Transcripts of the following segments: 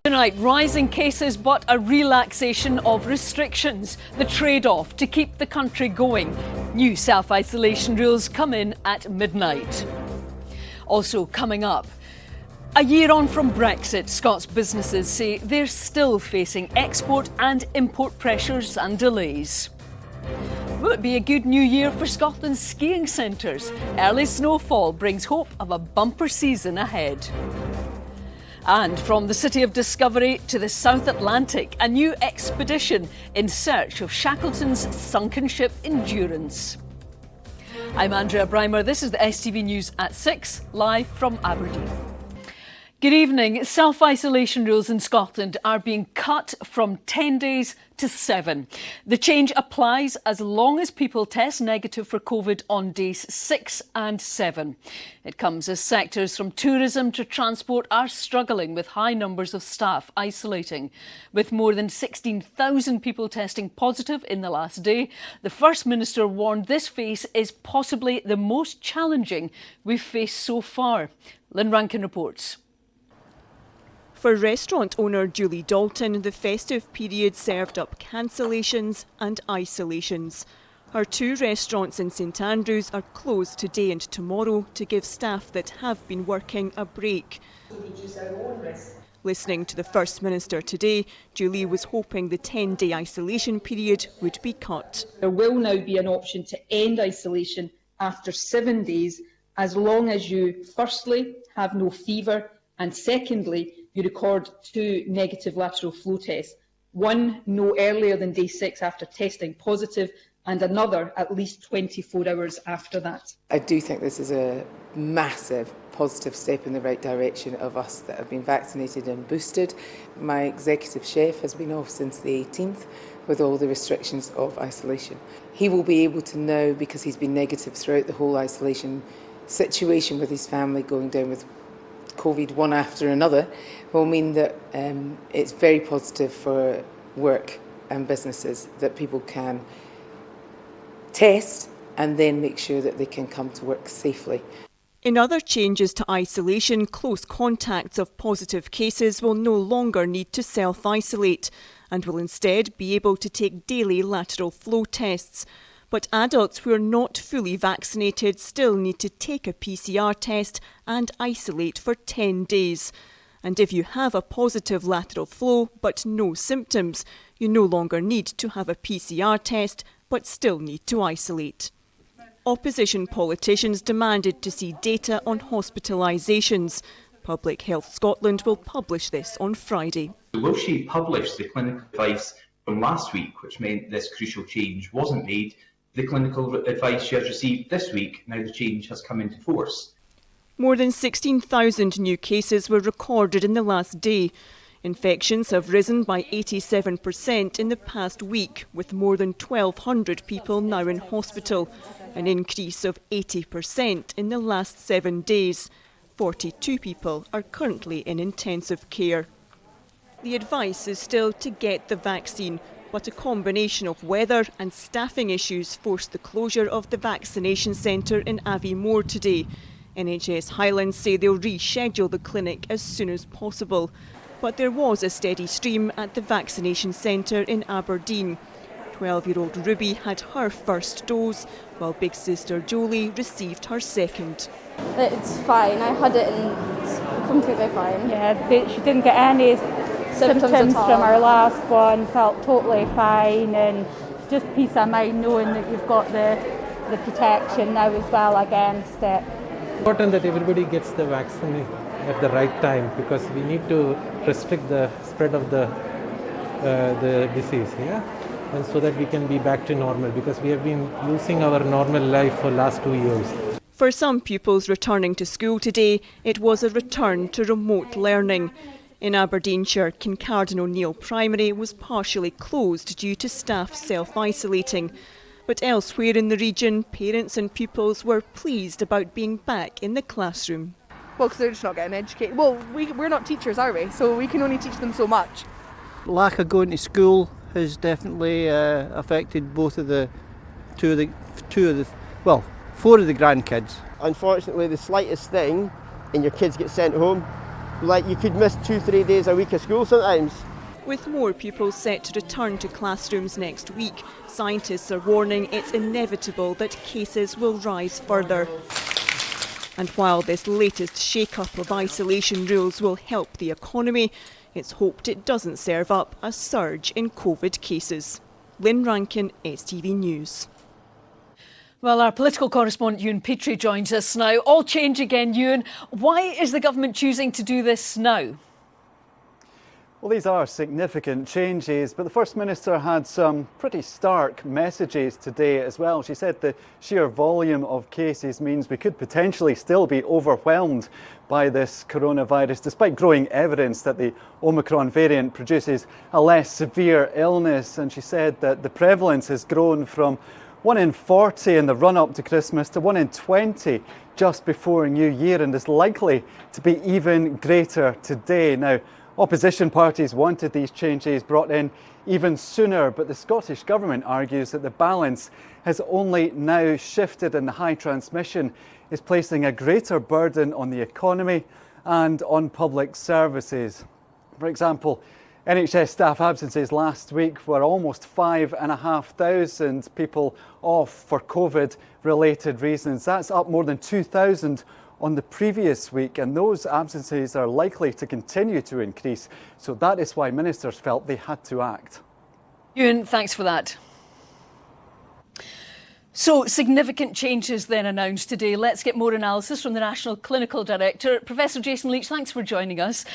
Tonight, rising cases but a relaxation of restrictions. The trade-off to keep the country going. New self-isolation rules come in at midnight. Also coming up, a year on from Brexit, Scots businesses say they're still facing export and import pressures and delays. Will it be a good new year for Scotland's skiing centres? Early snowfall brings hope of a bumper season ahead. And from the City of Discovery to the South Atlantic, a new expedition in search of Shackleton's sunken ship Endurance. I'm Andrea Brymer. This is the STV News at 6, live from Aberdeen. Good evening. Self-isolation rules in Scotland are being cut from 10 days to 7. The change applies as long as people test negative for COVID on days 6 and 7. It comes as sectors from tourism to transport are struggling with high numbers of staff isolating. With more than 16,000 people testing positive in the last day, the First Minister warned this phase is possibly the most challenging we've faced so far. Lynn Rankin reports. For restaurant owner Julie Dalton, the festive period served up cancellations and isolations. Her 2 restaurants in St Andrews are closed today and tomorrow to give staff that have been working a break. Listening to the First Minister today, Julie was hoping the 10-day isolation period would be cut. There will now be an option to end isolation after 7 days, as long as you, firstly, have no fever, and secondly, you record 2 negative lateral flow tests, one no earlier than day 6 after testing positive, and another at least 24 hours after that. I do think this is a massive positive step in the right direction of us that have been vaccinated and boosted. My executive chef has been off since the 18th with all the restrictions of isolation. He will be able to know, because he's been negative throughout the whole isolation situation with his family going down with COVID one after another, will mean that it's very positive for work and businesses that people can test and then make sure that they can come to work safely. In other changes to isolation, close contacts of positive cases will no longer need to self-isolate and will instead be able to take daily lateral flow tests. But adults who are not fully vaccinated still need to take a PCR test and isolate for 10 days. And if you have a positive lateral flow but no symptoms, you no longer need to have a PCR test but still need to isolate. Opposition politicians demanded to see data on hospitalisations. Public Health Scotland will publish this on Friday. Will she publish the clinical advice from last week, which meant this crucial change wasn't made? The clinical advice she has received this week, now the change has come into force. More than 16,000 new cases were recorded in the last day. Infections have risen by 87% in the past week, with more than 1,200 people now in hospital, an increase of 80% in the last 7 days. 42 people are currently in intensive care. The advice is still to get the vaccine, but a combination of weather and staffing issues forced the closure of the vaccination centre in Aviemore today. NHS Highlands say they'll reschedule the clinic as soon as possible. But there was a steady stream at the vaccination centre in Aberdeen. 12-year-old Ruby had her first dose, while big sister Jolie received her second. It's fine, I had it and it's completely fine. Yeah, she didn't get any symptoms from her last one, felt totally fine, and just peace of mind knowing that you've got the protection now as well against it. Important that everybody gets the vaccine at the right time, because we need to restrict the spread of the disease, and so that we can be back to normal, because we have been losing our normal life for the last 2 years. For some pupils returning to school today, it was a return to remote learning. In Aberdeenshire, Kincardine O'Neill Primary was partially closed due to staff self-isolating. But elsewhere in the region, parents and pupils were pleased about being back in the classroom. Well, because they're just not getting educated. Well, we're not teachers, are we? So we can only teach them so much. Lack of going to school has definitely affected four of the grandkids. Unfortunately, the slightest thing and your kids get sent home, Like, you could miss 2-3 days a week of school sometimes. With more pupils set to return to classrooms next week, scientists are warning it's inevitable that cases will rise further. And while this latest shake-up of isolation rules will help the economy, it's hoped it doesn't serve up a surge in COVID cases. Lynn Rankin, STV News. Well, our political correspondent Ewan Petrie joins us now. All change again, Ewan. Why is the government choosing to do this now? Well, these are significant changes, but the First Minister had some pretty stark messages today as well. She said the sheer volume of cases means we could potentially still be overwhelmed by this coronavirus, despite growing evidence that the Omicron variant produces a less severe illness. And she said that the prevalence has grown from 1 in 40 in the run-up to Christmas to 1 in 20 just before New Year, and is likely to be even greater today. Now, opposition parties wanted these changes brought in even sooner, but the Scottish Government argues that the balance has only now shifted and the high transmission is placing a greater burden on the economy and on public services. For example, NHS staff absences last week were almost 5,500 people off for COVID-related reasons. That's up more than 2,000 on the previous week, and those absences are likely to continue to increase. So that is why ministers felt they had to act. Ewan, thanks for that. So, significant changes then announced today. Let's get more analysis from the National Clinical Director. Professor Jason Leach, thanks for joining us.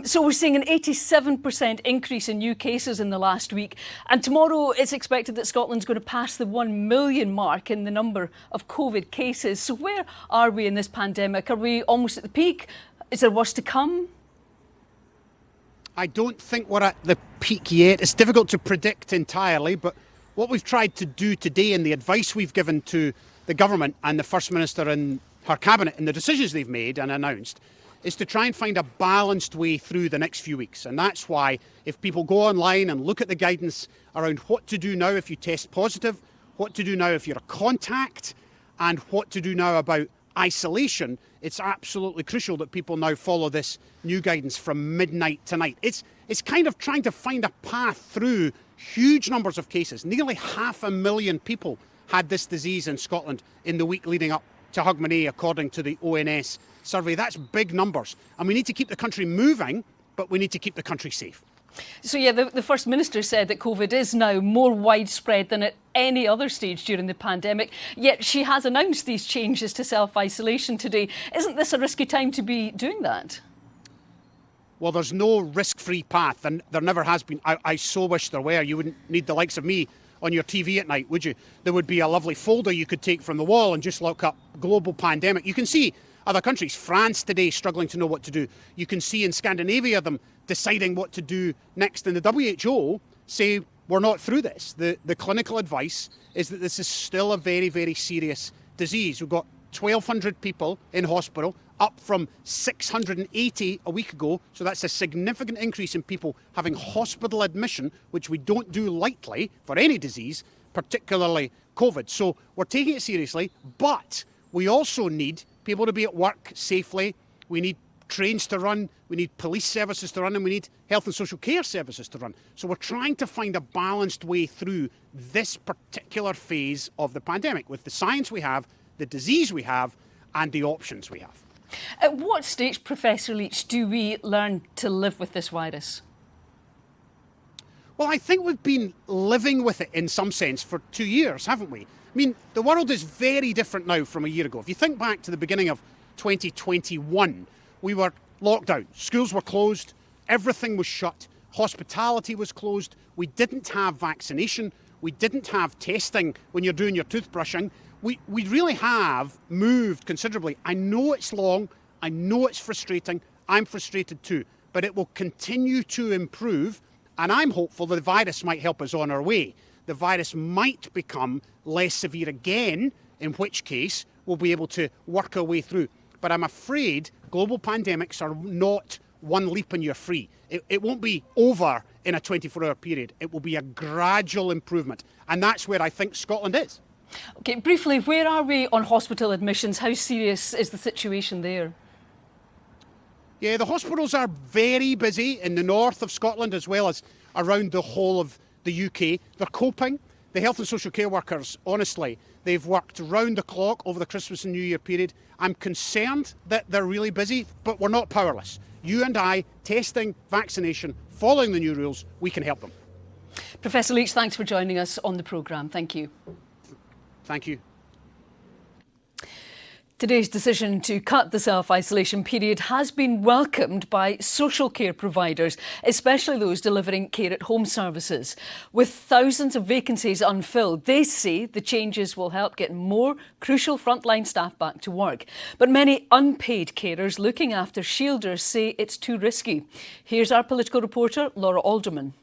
So we're seeing an 87% increase in new cases in the last week. And tomorrow it's expected that Scotland's going to pass the 1 million mark in the number of COVID cases. So where are we in this pandemic? Are we almost at the peak? Is there worse to come? I don't think we're at the peak yet. It's difficult to predict entirely, but what we've tried to do today and the advice we've given to the government and the First Minister and her cabinet and the decisions they've made and announced is to try and find a balanced way through the next few weeks. And that's why if people go online and look at the guidance around what to do now if you test positive, what to do now if you're a contact, and what to do now about isolation, it's absolutely crucial that people now follow this new guidance from midnight tonight. It's kind of trying to find a path through huge numbers of cases. Nearly 500,000 people had this disease in Scotland in the week leading up to Hogmanay, according to the ONS survey. That's big numbers. And we need to keep the country moving, but we need to keep the country safe. So, yeah, the First Minister said that COVID is now more widespread than at any other stage during the pandemic, yet she has announced these changes to self-isolation today. Isn't this a risky time to be doing that? Well, there's no risk-free path, and there never has been. I so wish there were. You wouldn't need the likes of me on your TV at night, would you? There would be a lovely folder you could take from the wall and just look up global pandemic. You can see other countries, France today struggling to know what to do. You can see in Scandinavia them deciding what to do next. And the WHO say we're not through this. The clinical advice is that this is still a very, very serious disease. We've got 1,200 people in hospital, up from 680 a week ago. So that's a significant increase in people having hospital admission, which we don't do lightly for any disease, particularly COVID. So we're taking it seriously, but we also need people to be at work safely. We need trains to run, we need police services to run, and we need health and social care services to run. So we're trying to find a balanced way through this particular phase of the pandemic with the science we have, the disease we have, and the options we have. At what stage, Professor Leach, do we learn to live with this virus? Well, I think we've been living with it in some sense for 2 years, haven't we? I mean, the world is very different now from a year ago. If you think back to the beginning of 2021, we were locked down. Schools were closed. Everything was shut. Hospitality was closed. We didn't have vaccination. We didn't have testing when you're doing your toothbrushing. We really have moved considerably. I know it's long. I know it's frustrating. I'm frustrated too. But it will continue to improve. And I'm hopeful that the virus might help us on our way. The virus might become less severe again, in which case we'll be able to work our way through. But I'm afraid global pandemics are not one leap and you're free. It won't be over in a 24-hour period. It will be a gradual improvement. And that's where I think Scotland is. OK, briefly, where are we on hospital admissions? How serious is the situation there? Yeah, the hospitals are very busy in the north of Scotland as well as around the whole of the UK. They're coping. The health and social care workers, honestly, they've worked round the clock over the Christmas and New Year period. I'm concerned that they're really busy, but we're not powerless. You and I, testing, vaccination, following the new rules, we can help them. Professor Leach, thanks for joining us on the programme. Thank you. Thank you. Today's decision to cut the self-isolation period has been welcomed by social care providers, especially those delivering care-at-home services. With thousands of vacancies unfilled, they say the changes will help get more crucial frontline staff back to work. But many unpaid carers looking after shielders say it's too risky. Here's our political reporter, Laura Alderman.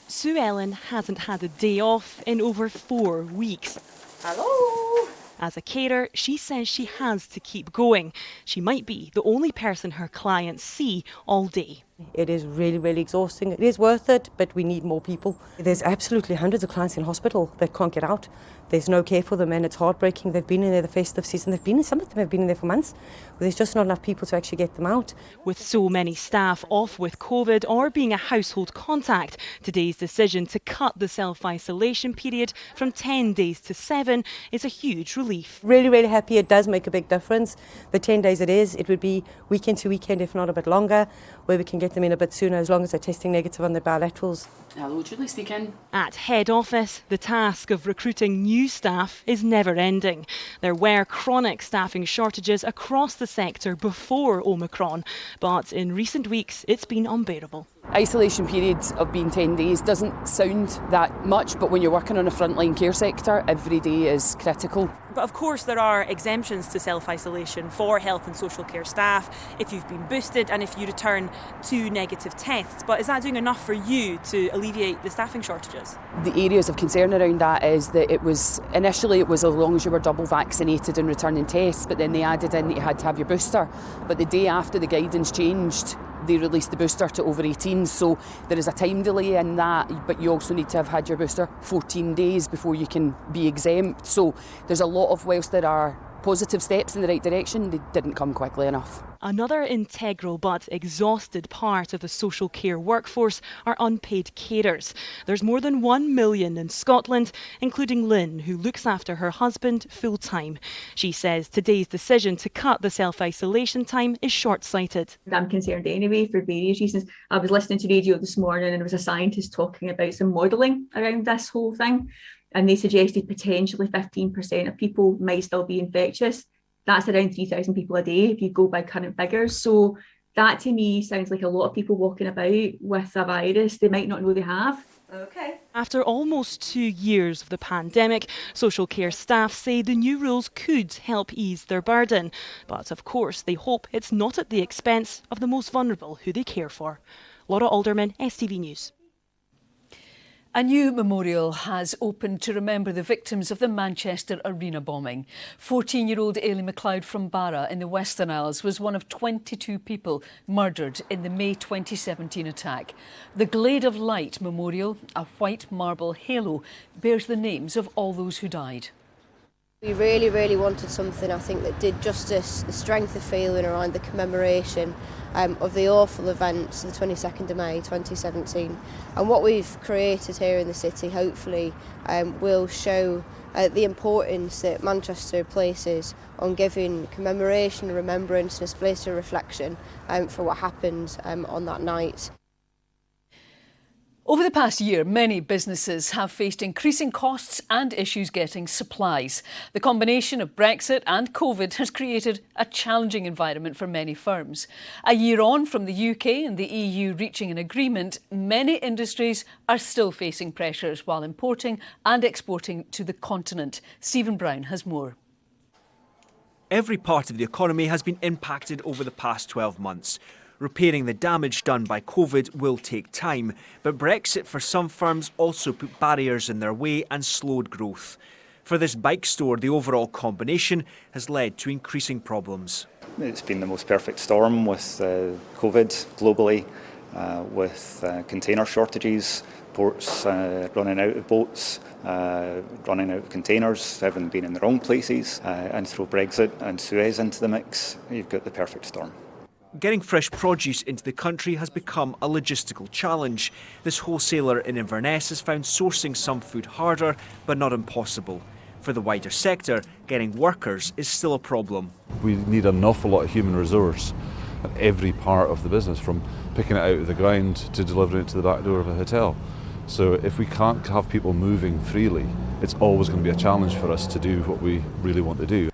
Sue Ellen hasn't had a day off in over 4 weeks. Hello! As a carer, she says she has to keep going. She might be the only person her clients see all day. It is really, really exhausting. It is worth it, but we need more people. There's absolutely hundreds of clients in hospital that can't get out. There's no care for them and it's heartbreaking. They've been in there the festive season. Some of them have been in there for months. There's just not enough people to actually get them out. With so many staff off with COVID or being a household contact, today's decision to cut the self-isolation period from 10 days to 7 is a huge relief. Really, really happy. It does make a big difference. The 10 days it would be weekend to weekend, if not a bit longer, where we can get them in a bit sooner as long as they're testing negative on their bilaterals. Hello, Julie speaking. At head office, the task of recruiting new staff is never ending. There were chronic staffing shortages across the sector before Omicron, but in recent weeks it's been unbearable. Isolation periods of being 10 days doesn't sound that much, but when you're working on a frontline care sector, every day is critical. But of course there are exemptions to self-isolation for health and social care staff if you've been boosted and if you return 2 negative tests. But is that doing enough for you to alleviate the staffing shortages? The areas of concern around that is that initially it was as long as you were double vaccinated and returning tests, but then they added in that you had to have your booster. But the day after the guidance changed, they released the booster to over 18, so there is a time delay in that, but you also need to have had your booster 14 days before you can be exempt. So there's a lot of, whilst there are positive steps in the right direction, they didn't come quickly enough. Another integral but exhausted part of the social care workforce are unpaid carers. There's more than 1 million in Scotland, including Lynn, who looks after her husband full-time. She says today's decision to cut the self-isolation time is short-sighted. I'm concerned anyway for various reasons. I was listening to radio this morning and there was a scientist talking about some modelling around this whole thing. And they suggested potentially 15% of people might still be infectious. That's around 3,000 people a day if you go by current figures. So that to me sounds like a lot of people walking about with a virus they might not know they have. Okay. After almost 2 years of the pandemic, social care staff say the new rules could help ease their burden. But of course, they hope it's not at the expense of the most vulnerable who they care for. Laura Alderman, STV News. A new memorial has opened to remember the victims of the Manchester Arena bombing. 14-year-old Ailey McLeod from Barra in the Western Isles was one of 22 people murdered in the May 2017 attack. The Glade of Light Memorial, a white marble halo, bears the names of all those who died. We really wanted something, I think, that did justice, the strength of feeling around the commemoration of the awful events of the 22nd of May 2017. And what we've created here in the city hopefully will show the importance that Manchester places on giving commemoration and remembrance and a space of reflection for what happened on that night. Over the past year, many businesses have faced increasing costs and issues getting supplies. The combination of Brexit and COVID has created a challenging environment for many firms. A year on from the UK and the EU reaching an agreement, many industries are still facing pressures while importing and exporting to the continent. Stephen Brown has more. Every part of the economy has been impacted over the past 12 months. Repairing the damage done by COVID will take time, but Brexit for some firms also put barriers in their way and slowed growth. For this bike store, the overall combination has led to increasing problems. It's been the most perfect storm with COVID globally, with container shortages, ports running out of boats, running out of containers, having been in the wrong places, and throw Brexit and Suez into the mix, you've got the perfect storm. Getting fresh produce into the country has become a logistical challenge. This wholesaler in Inverness has found sourcing some food harder, but not impossible. For the wider sector, getting workers is still a problem. We need an awful lot of human resource at every part of the business, from picking it out of the ground to delivering it to the back door of a hotel. So if we can't have people moving freely, it's always going to be a challenge for us to do what we really want to do.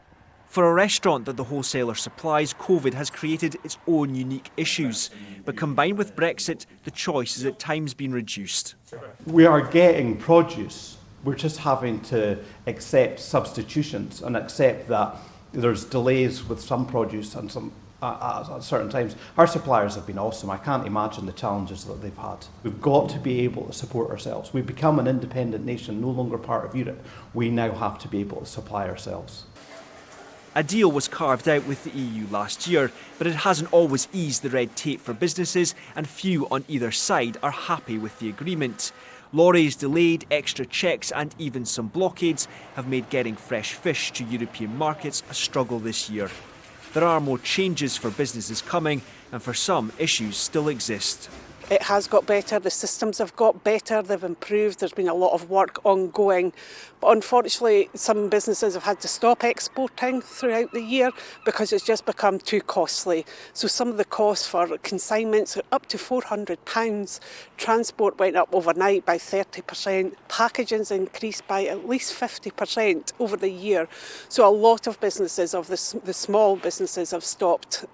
For a restaurant that the wholesaler supplies, COVID has created its own unique issues. But combined with Brexit, the choice has at times been reduced. We are getting produce. We're just having to accept substitutions and accept that there's delays with some produce and some at certain times. Our suppliers have been awesome. I can't imagine the challenges that they've had. We've got to be able to support ourselves. We've become an independent nation, no longer part of Europe. We now have to be able to supply ourselves. A deal was carved out with the EU last year, but it hasn't always eased the red tape for businesses, and few on either side are happy with the agreement. Lorries delayed, extra checks and even some blockades have made getting fresh fish to European markets a struggle this year. There are more changes for businesses coming, and for some, issues still exist. It has got better, the systems have got better, they've improved, there's been a lot of work ongoing. But unfortunately, some businesses have had to stop exporting throughout the year because it's just become too costly. So some of the costs for consignments are up to £400. Transport went up overnight by 30%. Packaging's increased by at least 50% over the year. So a lot of businesses, of the small businesses, have stopped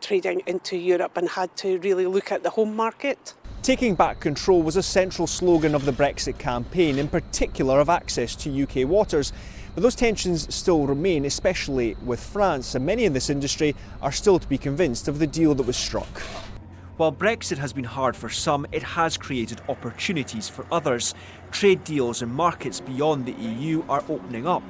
trading into Europe and had to really look at the home market. Taking back control was a central slogan of the Brexit campaign, in particular of access to UK waters. But those tensions still remain, especially with France, and many in this industry are still to be convinced of the deal that was struck. While Brexit has been hard for some, it has created opportunities for others. Trade deals in markets beyond the EU are opening up.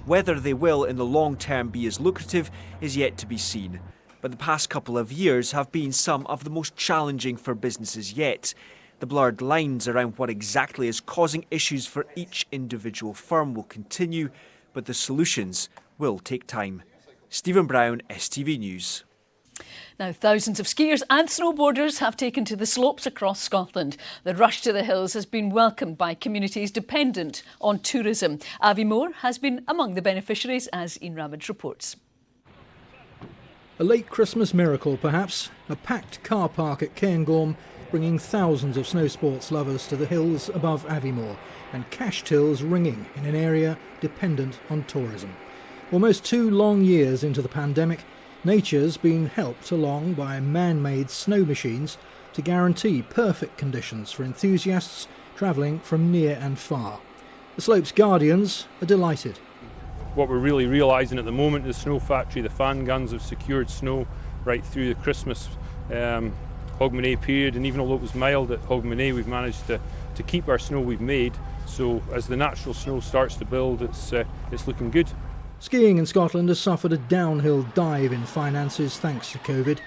Whether they will in the long term be as lucrative is yet to be seen. But the past couple of years have been some of the most challenging for businesses yet. The blurred lines around what exactly is causing issues for each individual firm will continue, but the solutions will take time. Stephen Brown, STV News. Now, thousands of skiers and snowboarders have taken to the slopes across Scotland. The rush to the hills has been welcomed by communities dependent on tourism. Aviemore has been among the beneficiaries, as Ian Ramage reports. A late Christmas miracle, perhaps. A packed car park at Cairngorm, bringing thousands of snow sports lovers to the hills above Aviemore, and cash tills ringing in an area dependent on tourism. Almost 2 long years into the pandemic, nature's been helped along by man-made snow machines to guarantee perfect conditions for enthusiasts travelling from near and far. The slope's guardians are delighted. What we're really realising at the moment, the snow factory, the fan guns have secured snow right through the Christmas Hogmanay period, and even although it was mild at Hogmanay, we've managed to keep our snow we've made. So as the natural snow starts to build, it's looking good. Skiing in Scotland has suffered a downhill dive in finances thanks to COVID.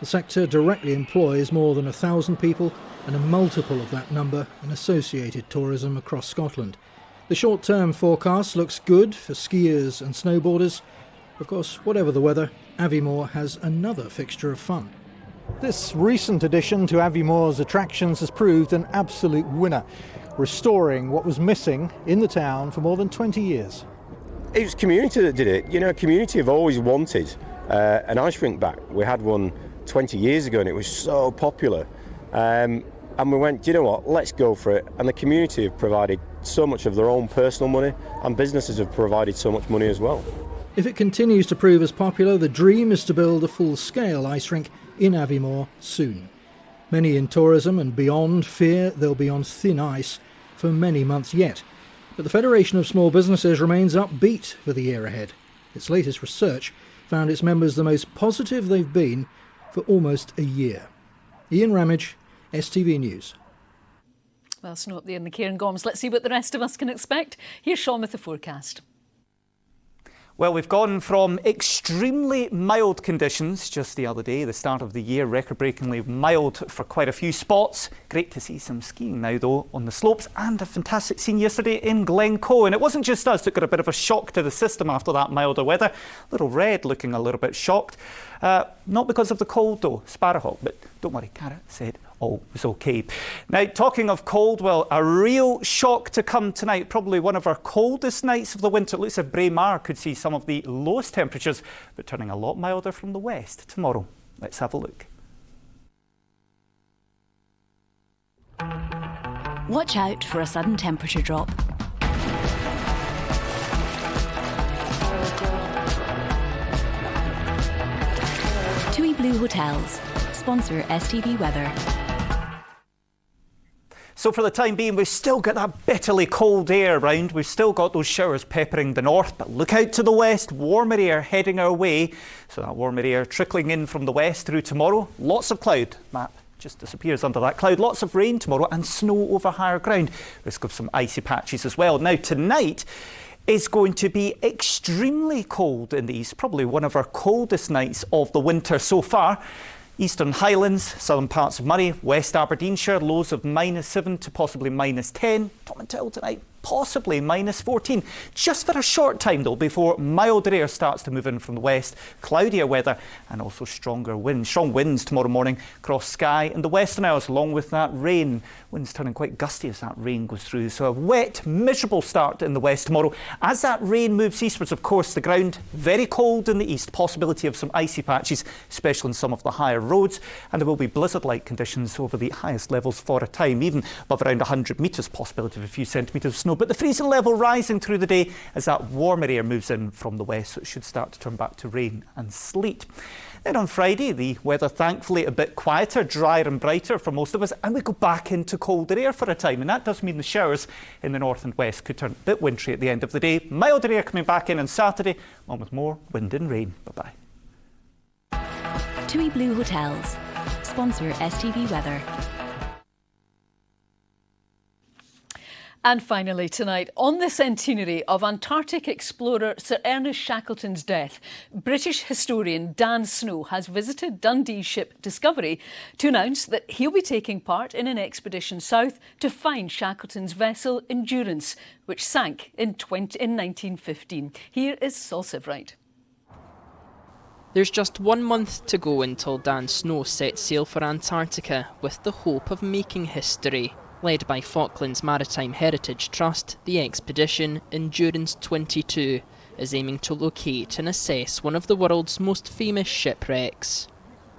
The sector directly employs more than 1,000 people, and a multiple of that number in associated tourism across Scotland. The short-term forecast looks good for skiers and snowboarders. Of course, whatever the weather, Aviemore has another fixture of fun. This recent addition to Aviemore's attractions has proved an absolute winner, restoring what was missing in the town for more than 20 years. It was community that did it. You know, community have always wanted an ice rink back. We had one 20 years ago and it was so popular. And we went, you know what, let's go for it. And the community have provided so much of their own personal money, and businesses have provided so much money as well. If it continues to prove as popular, the dream is to build a full-scale ice rink in Aviemore soon. Many in tourism and beyond fear they'll be on thin ice for many months yet. But the Federation of Small Businesses remains upbeat for the year ahead. Its latest research found its members the most positive they've been for almost a year. Ian Ramage, STV News. Well, snow up there in the Cairngorms. Let's see what the rest of us can expect. Here's Sean with the forecast. Well, we've gone from extremely mild conditions just the other day, the start of the year, record-breakingly mild for quite a few spots. Great to see some skiing now, though, on the slopes, and a fantastic scene yesterday in Glencoe. And it wasn't just us that got a bit of a shock to the system after that milder weather. Little Red looking a little bit shocked. Not because of the cold though, Sparrowhawk, but don't worry, Cara said all was okay. Now, talking of cold, well, a real shock to come tonight. Probably one of our coldest nights of the winter. It looks like Braemar could see some of the lowest temperatures, but turning a lot milder from the west tomorrow. Let's have a look. Watch out for a sudden temperature drop. TUI Blue Hotels, sponsor STV Weather. So for the time being, we've still got that bitterly cold air around. We've still got those showers peppering the north, but look out to the west, warmer air heading our way. So that warmer air trickling in from the west through tomorrow. Lots of cloud. Map just disappears under that cloud. Lots of rain tomorrow and snow over higher ground. Risk of some icy patches as well. Now tonight is going to be extremely cold in the east. Probably one of our coldest nights of the winter so far. Eastern Highlands, southern parts of Moray, West Aberdeenshire, lows of -7 to possibly -10. Tomintoul tonight, possibly -14. Just for a short time though, before milder air starts to move in from the west, cloudier weather and also stronger winds. Strong winds tomorrow morning across Skye and the Western Isles, along with that rain. Winds turning quite gusty as that rain goes through. So a wet, miserable start in the west tomorrow. As that rain moves eastwards, of course, the ground very cold in the east. Possibility of some icy patches, especially in some of the higher roads. And there will be blizzard-like conditions over the highest levels for a time, even above around 100 metres, possibility of a few centimetres of snow. But the freezing level rising through the day as that warmer air moves in from the west, so it should start to turn back to rain and sleet. Then on Friday, the weather thankfully a bit quieter, drier and brighter for most of us, and we go back into colder air for a time, and that does mean the showers in the north and west could turn a bit wintry at the end of the day. Milder air coming back in on Saturday, along with more wind and rain. Bye-bye. TUI Blue Hotels, sponsor STV Weather. And finally tonight, on the centenary of Antarctic explorer Sir Ernest Shackleton's death, British historian Dan Snow has visited Dundee's ship Discovery to announce that he'll be taking part in an expedition south to find Shackleton's vessel Endurance, which sank in 1915. Here is Saul Sivrite. There's just 1 month to go until Dan Snow sets sail for Antarctica with the hope of making history. Led by Falklands Maritime Heritage Trust, the expedition, Endurance 22, is aiming to locate and assess one of the world's most famous shipwrecks.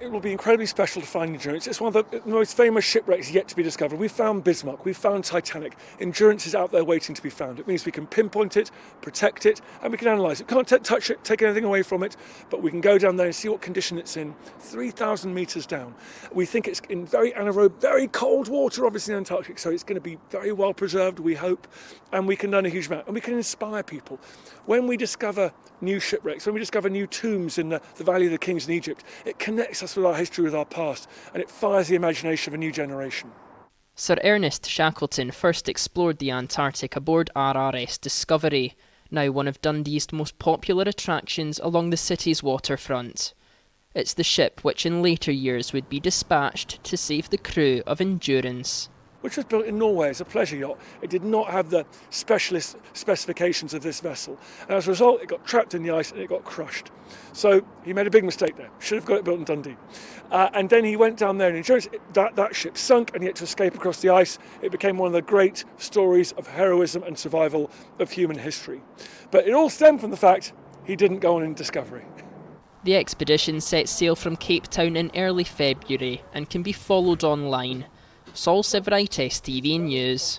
It will be incredibly special to find Endurance. It's one of the most famous shipwrecks yet to be discovered. We've found Bismarck, we've found Titanic. Endurance is out there waiting to be found. It means we can pinpoint it, protect it, and we can analyse it. We can't touch it, take anything away from it, but we can go down there and see what condition it's in, 3,000 metres down. We think it's in very anaerobe, very cold water, obviously in Antarctic, so it's going to be very well preserved, we hope, and we can learn a huge amount, and we can inspire people. When we discover new shipwrecks, when we discover new tombs in the Valley of the Kings in Egypt, it connects us with our history, with our past, and it fires the imagination of a new generation. Sir Ernest Shackleton first explored the Antarctic aboard RRS Discovery, now one of Dundee's most popular attractions along the city's waterfront. It's the ship which in later years would be dispatched to save the crew of Endurance. Which was built in Norway as a pleasure yacht. It did not have the specialist specifications of this vessel. And as a result, it got trapped in the ice and it got crushed. So he made a big mistake there. Should have got it built in Dundee. And then he went down there in Endurance. That ship sunk and he had to escape across the ice. It became one of the great stories of heroism and survival of human history. But it all stemmed from the fact he didn't go on in Discovery. The expedition set sail from Cape Town in early February and can be followed online. Saul Sivrite, STV News.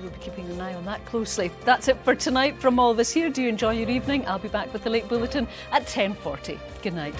We'll be keeping an eye on that closely. That's it for tonight from all of us here. Do you enjoy your evening? I'll be back with the late bulletin at 10:40. Good night.